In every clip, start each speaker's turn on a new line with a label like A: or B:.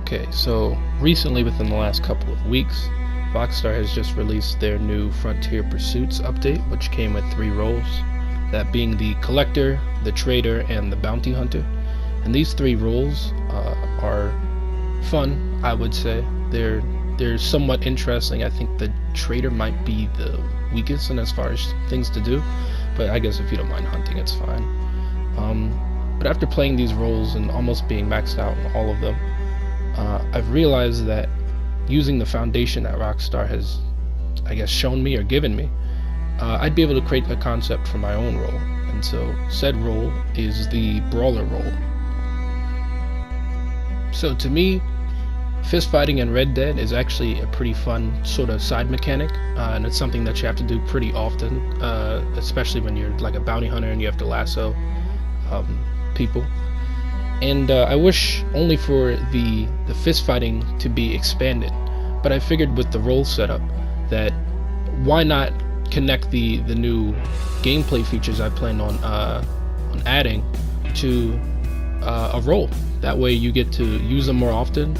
A: Okay, so recently within the last couple of weeks, Rockstar has just released their new Frontier Pursuits update, which came with 3 roles, that being the Collector, the Trader, and the Bounty Hunter. And these 3 roles are fun, I would say. They're somewhat interesting. I think the Trader might be the weakest in as far as things to do, but I guess if you don't mind hunting, it's fine. But after playing these roles and almost being maxed out in all of them, I've realized that using the foundation that Rockstar has, I guess, shown me or given me, I'd be able to create a concept for my own role. And so said role is the Brawler role. So to me, fist fighting in Red Dead is actually a pretty fun sort of side mechanic, and it's something that you have to do pretty often, especially when you're like a bounty hunter and you have to lasso people. And I wish only for the fist fighting to be expanded, but I figured with the role setup that why not connect the new gameplay features I plan on adding to a role. That way you get to use them more often,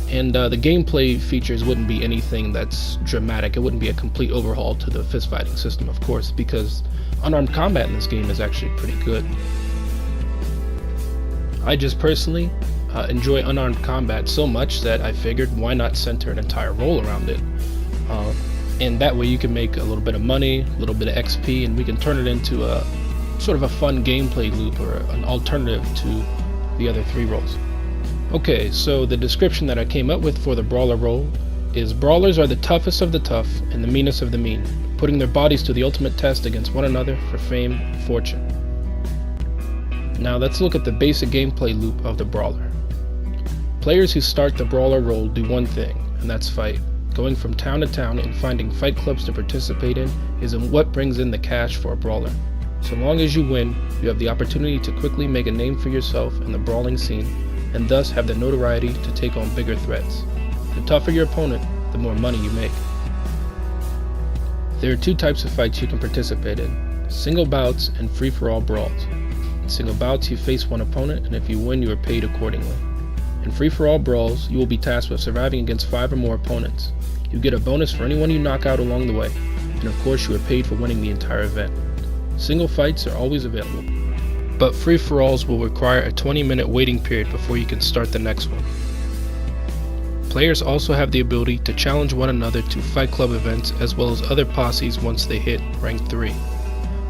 A: and the gameplay features wouldn't be anything that's dramatic. It wouldn't be a complete overhaul to the fist fighting system, of course, because unarmed combat in this game is actually pretty good. I just personally enjoy unarmed combat so much that I figured why not center an entire role around it, and that way you can make a little bit of money, a little bit of XP, and we can turn it into a sort of a fun gameplay loop or an alternative to the other 3 roles. Okay, so the description that I came up with for the Brawler role is: Brawlers are the toughest of the tough and the meanest of the mean, putting their bodies to the ultimate test against one another for fame and fortune. Now let's look at the basic gameplay loop of the Brawler. Players who start the Brawler role do one thing, and that's fight. Going from town to town and finding fight clubs to participate in is what brings in the cash for a Brawler. So long as you win, you have the opportunity to quickly make a name for yourself in the brawling scene, and thus have the notoriety to take on bigger threats. The tougher your opponent, the more money you make. There are 2 types of fights you can participate in: single bouts and free-for-all brawls. In single bouts, you face one opponent, and if you win, you are paid accordingly. In free-for-all brawls, you will be tasked with surviving against 5 or more opponents. You get a bonus for anyone you knock out along the way, and of course you are paid for winning the entire event. Single fights are always available, but free-for-alls will require a 20-minute waiting period before you can start the next one. Players also have the ability to challenge one another to fight club events as well as other posses once they hit rank 3.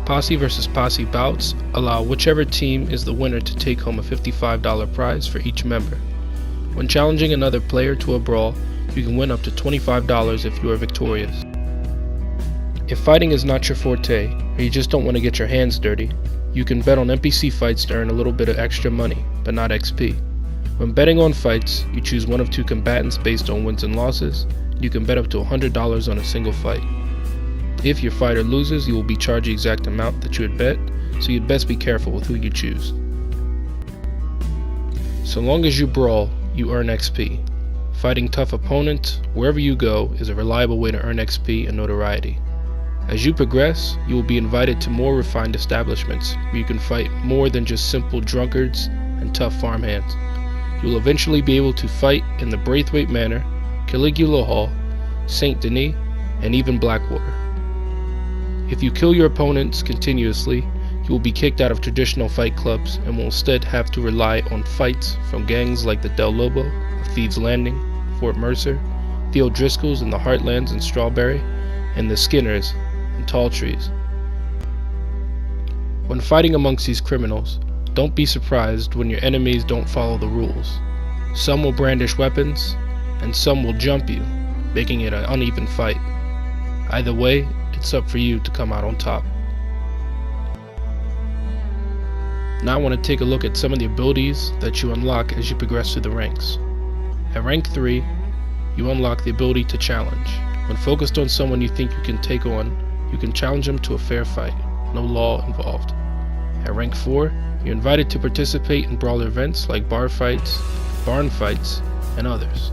A: Posse versus posse bouts allow whichever team is the winner to take home a $55 prize for each member. When challenging another player to a brawl, you can win up to $25 if you are victorious. If fighting is not your forte, or you just don't want to get your hands dirty, you can bet on NPC fights to earn a little bit of extra money, but not XP. When betting on fights, you choose one of 2 combatants based on wins and losses. You can bet up to $100 on a single fight. If your fighter loses, you will be charged the exact amount that you had bet, so you'd best be careful with who you choose. So long as you brawl, you earn XP. Fighting tough opponents, wherever you go, is a reliable way to earn XP and notoriety. As you progress, you will be invited to more refined establishments, where you can fight more than just simple drunkards and tough farmhands. You will eventually be able to fight in the Braithwaite Manor, Caligula Hall, St. Denis, and even Blackwater. If you kill your opponents continuously, you will be kicked out of traditional fight clubs and will instead have to rely on fights from gangs like the Del Lobo of Thieves Landing, Fort Mercer, the O'Driscolls in the Heartlands and Strawberry, and the Skinners in Tall Trees. When fighting amongst these criminals, don't be surprised when your enemies don't follow the rules. Some will brandish weapons, and some will jump you, making it an uneven fight. Either way, it's up for you to come out on top. Now I want to take a look at some of the abilities that you unlock as you progress through the ranks. At rank 3, you unlock the ability to challenge. When focused on someone you think you can take on, you can challenge them to a fair fight, no law involved. At rank 4, you're invited to participate in brawler events like bar fights, barn fights, and others.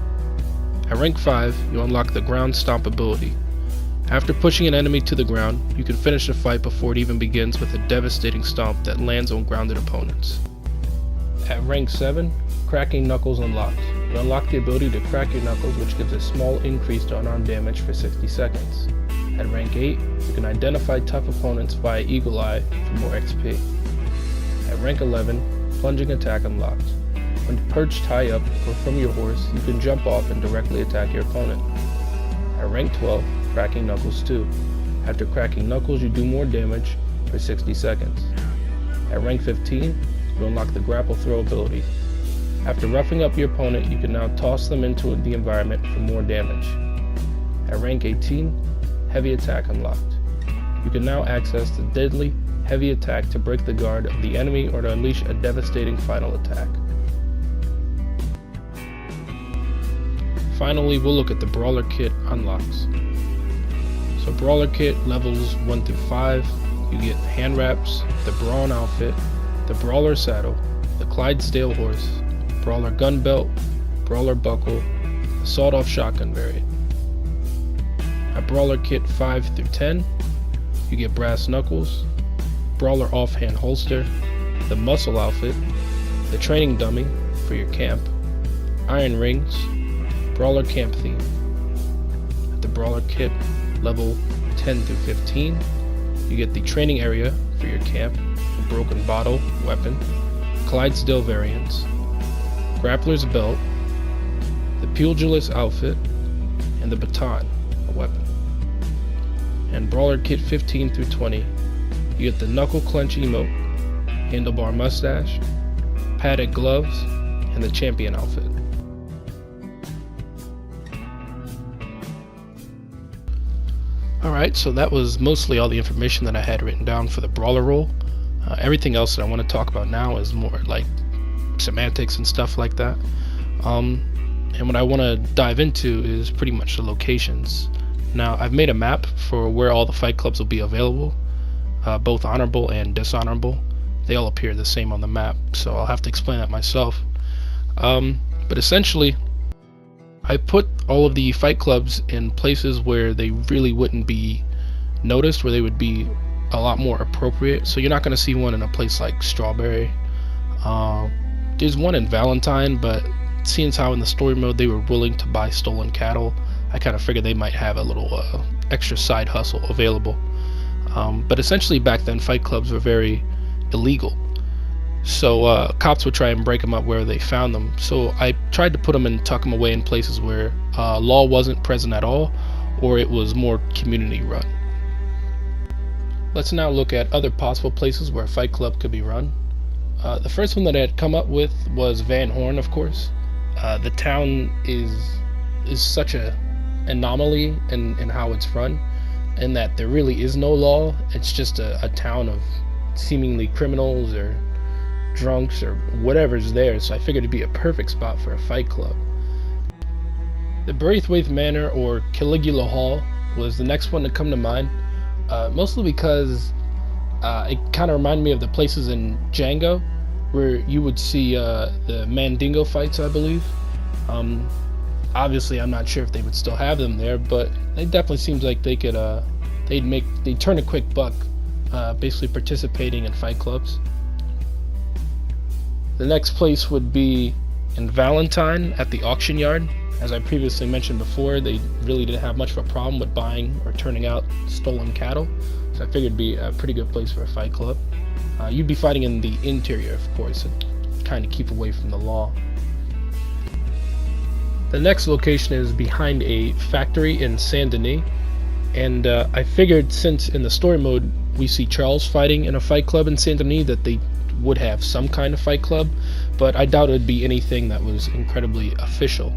A: At rank 5, you unlock the ground stomp ability. After pushing an enemy to the ground, you can finish the fight before it even begins with a devastating stomp that lands on grounded opponents. At rank 7, cracking knuckles unlocked. You unlock the ability to crack your knuckles, which gives a small increase to unarmed damage for 60 seconds. At rank 8, you can identify tough opponents via Eagle Eye for more XP. At rank 11, plunging attack unlocked. When perched high up or from your horse, you can jump off and directly attack your opponent. At rank 12, cracking knuckles 2. After cracking knuckles, you do more damage for 60 seconds. At rank 15, you unlock the grapple throw ability. After roughing up your opponent, you can now toss them into the environment for more damage. At rank 18, heavy attack unlocked. You can now access the deadly heavy attack to break the guard of the enemy or to unleash a devastating final attack. Finally, we'll look at the Brawler kit unlocks. So Brawler kit levels 1 through 5, you get hand wraps, the Brawn outfit, the Brawler saddle, the Clydesdale horse, Brawler gun belt, Brawler buckle, the sawed-off shotgun variant. At Brawler kit 5 through 10, you get brass knuckles, Brawler offhand holster, the muscle outfit, the training dummy for your camp, iron rings, Brawler camp theme. At the Brawler kit level 10 through 15, you get the training area for your camp, the broken bottle weapon, Clydesdale variants, grappler's belt, the pugilist outfit, and the baton, a weapon. And Brawler kit 15 through 20, you get the knuckle clench emote, handlebar mustache, padded gloves, and the champion outfit. Alright, so that was mostly all the information that I had written down for the Brawler role. Everything else that I want to talk about now is more like semantics and stuff like that. And what I want to dive into is pretty much the locations. Now, I've made a map for where all the fight clubs will be available, both honorable and dishonorable. They all appear the same on the map, so I'll have to explain that myself. But essentially, I put all of the fight clubs in places where they really wouldn't be noticed, where they would be a lot more appropriate. So you're not going to see one in a place like Strawberry. There's one in Valentine, but seeing as how in the story mode they were willing to buy stolen cattle, I kind of figured they might have a little extra side hustle available. But essentially back then fight clubs were very illegal, so cops would try and break them up where they found them. So I tried to put them and tuck them away in places where law wasn't present at all, or it was more community run. Let's now look at other possible places where a fight club could be run. The first one that I had come up with was Van Horn, of course. The town is such a anomaly in how it's run, in that there really is no law. It's just a town of seemingly criminals or drunks or whatever's there, so I figured it'd be a perfect spot for a fight club. The Braithwaite Manor or Caligula Hall was the next one to come to mind, mostly because it kind of reminded me of the places in Django where you would see the Mandingo fights, I believe. Obviously I'm not sure if they would still have them there, but it definitely seems like they could they'd turn a quick buck basically participating in fight clubs. The next place would be in Valentine at the auction yard. As I previously mentioned before, they really didn't have much of a problem with buying or turning out stolen cattle, so I figured it'd be a pretty good place for a fight club. You'd be fighting in the interior, of course, and kind of keep away from the law. The next location is behind a factory in Saint Denis, and I figured since in the story mode we see Charles fighting in a fight club in Saint Denis that they would have some kind of fight club, but I doubt it would be anything that was incredibly official.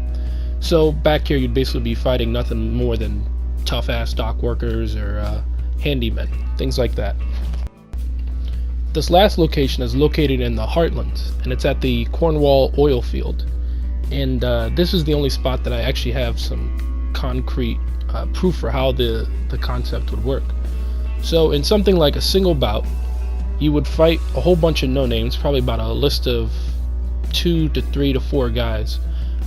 A: So back here you'd basically be fighting nothing more than tough-ass dock workers or handymen, things like that. This last location is located in the Heartlands, and it's at the Cornwall oil field. And this is the only spot that I actually have some concrete proof for how the concept would work. So in something like a single bout, you would fight a whole bunch of no-names, probably about a list of 2 to 3 to 4 guys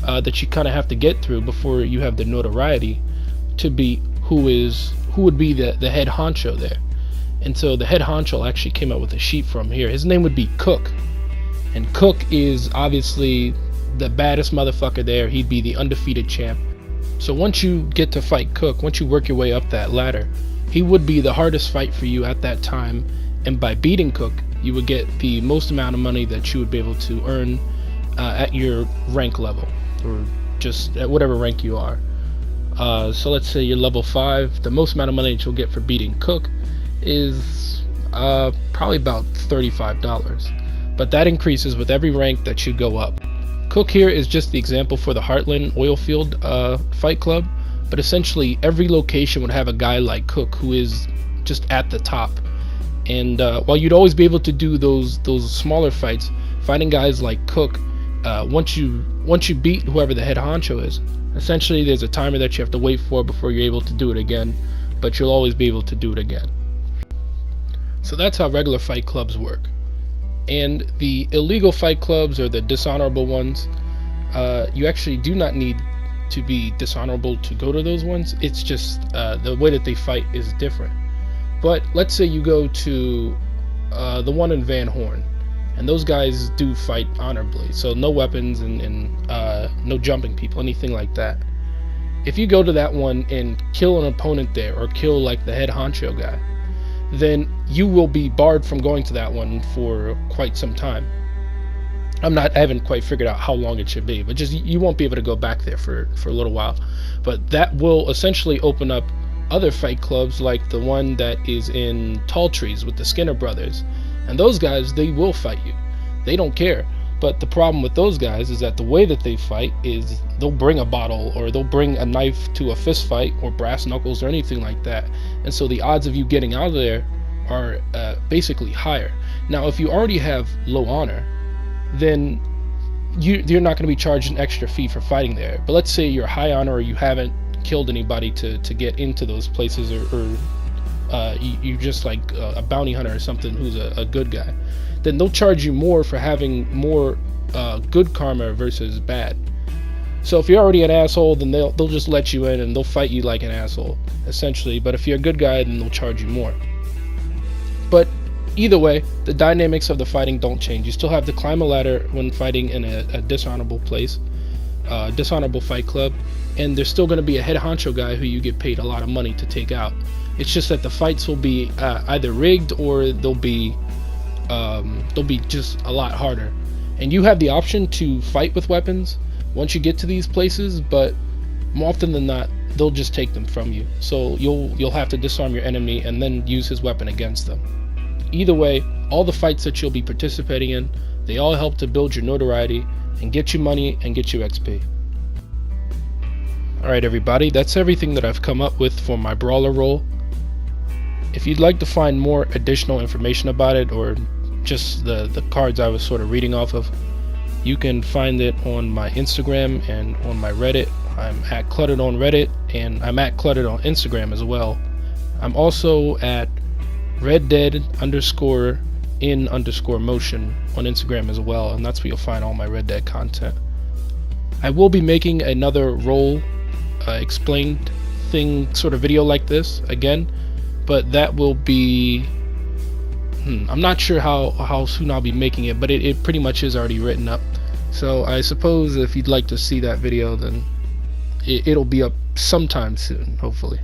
A: that you kind of have to get through before you have the notoriety to be who would be the head honcho there. And so the head honcho actually came up with a sheet from here. His name would be Cook, and Cook is obviously the baddest motherfucker there. He'd be the undefeated champ. So once you get to fight Cook, once you work your way up that ladder, he would be the hardest fight for you at that time, and by beating Cook, you would get the most amount of money that you would be able to earn at your rank level, or just at whatever rank you are. So let's say you're level 5, the most amount of money that you'll get for beating Cook is probably about $35, but that increases with every rank that you go up. Cook here is just the example for the Heartland Oilfield Fight Club, but essentially every location would have a guy like Cook who is just at the top. And while you'd always be able to do those smaller fights, fighting guys like Cook, once you beat whoever the head honcho is, essentially there's a timer that you have to wait for before you're able to do it again, but you'll always be able to do it again. So that's how regular fight clubs work. And the illegal fight clubs, or the dishonorable ones, you actually do not need to be dishonorable to go to those ones. It's just the way that they fight is different. But let's say you go to the one in Van Horn, and those guys do fight honorably, so no weapons and no jumping people, anything like that. If you go to that one and kill an opponent there, or kill like the head honcho guy, then you will be barred from going to that one for quite some time. I haven't quite figured out how long it should be, but just you won't be able to go back there for a little while. But that will essentially open up other fight clubs, like the one that is in Tall Trees with the Skinner brothers, and those guys, they will fight you. They don't care. But the problem with those guys is that the way that they fight is they'll bring a bottle, or they'll bring a knife to a fist fight, or brass knuckles, or anything like that. And so the odds of you getting out of there are basically higher. Now, if you already have low honor, then you're not going to be charged an extra fee for fighting there. But let's say you're high honor, or you haven't killed anybody to get into those places, or you're just like a bounty hunter or something who's a good guy, then they'll charge you more for having more good karma versus bad. So if you're already an asshole, then they'll just let you in and they'll fight you like an asshole, essentially. But if you're a good guy, then they'll charge you more. But either way, the dynamics of the fighting don't change. You still have to climb a ladder when fighting in a dishonorable place, dishonorable fight club, and there's still going to be a head honcho guy who you get paid a lot of money to take out. It's just that the fights will be either rigged, or they'll be just a lot harder. And you have the option to fight with weapons once you get to these places, but more often than not, they'll just take them from you. So you'll have to disarm your enemy and then use his weapon against them. Either way, all the fights that you'll be participating in, they all help to build your notoriety and get you money and get you XP. Alright everybody, that's everything that I've come up with for my Brawler role. If you'd like to find more additional information about it, or just the cards I was sort of reading off of, you can find it on my Instagram and on my Reddit. I'm at Clutit on Reddit, and I'm at Clutit on Instagram as well. I'm also at reddead_in_motion on Instagram as well, and that's where you'll find all my Red Dead content. I will be making another role explained thing sort of video like this again, but that will be I'm not sure how soon I'll be making it, but it pretty much is already written up. So I suppose if you'd like to see that video, then it'll be up sometime soon, hopefully.